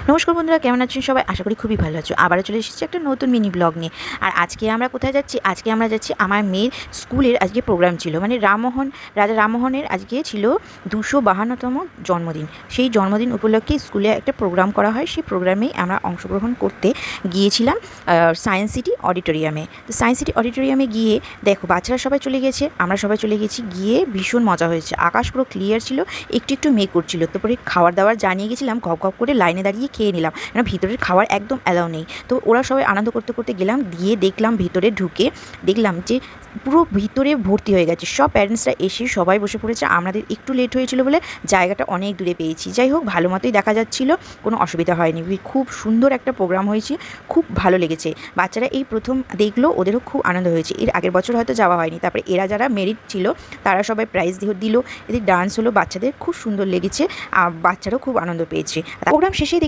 নমস্কার বন্ধুরা, কেমন আছেন সবাই? আশা করি খুবই ভালো আছো। আবারও চলে এসেছি একটা নতুন মিনি ব্লগ নিয়ে। আর আজকে আমরা কোথায় যাচ্ছি? আজকে আমরা যাচ্ছি আমার মেয়ের স্কুলের আজকে প্রোগ্রাম ছিল, মানে রাজা রামমোহনের আজকে ছিল 252তম জন্মদিন। সেই জন্মদিন উপলক্ষে স্কুলে একটা প্রোগ্রাম করা হয়। সেই প্রোগ্রামেই আমরা অংশগ্রহণ করতে গিয়েছিলাম সায়েন্স সিটি অডিটোরিয়ামে। তো সায়েন্স সিটি অডিটোরিয়ামে গিয়ে দেখো বাচ্চারা সবাই চলে গেছে, আমরা সবাই চলে গেছি। গিয়ে ভীষণ মজা হয়েছে। আকাশ পুরো ক্লিয়ার ছিল, একটু একটু মেঘ করছিল। তারপরে খাবার দাবার জানিয়ে গেছিলাম, কপ কপ করে লাইনে দাঁড়িয়ে খেয়ে নিলাম, কারণ ভিতরের খাবার একদম অ্যালাউ নেই। তো ওরা সবাই আনন্দ করতে করতে গেলাম, গিয়ে দেখলাম ভিতরে ঢুকে দেখলাম যে পুরো ভিতরে ভর্তি হয়ে গেছে। সব প্যারেন্টসরা এসে সবাই বসে পড়েছে। আমাদের একটু লেট হয়েছিল বলে জায়গাটা অনেক দূরে পেয়েছি। যাই হোক, ভালো মতোই দেখা যাচ্ছিল, কোনো অসুবিধা হয়নি। খুব সুন্দর একটা প্রোগ্রাম হয়েছে, খুব ভালো লেগেছে। বাচ্চারা এই প্রথম দেখলো, ওদেরও খুব আনন্দ হয়েছে। এর আগের বছর হয়তো যাওয়া হয়নি। তারপরে এরা যারা মেরিট ছিল তারা সবাই প্রাইজ দিল, এদের ডান্স হলো, বাচ্চাদের খুব সুন্দর লেগেছে, বাচ্চারাও খুব আনন্দ পেয়েছে। প্রোগ্রাম শেষে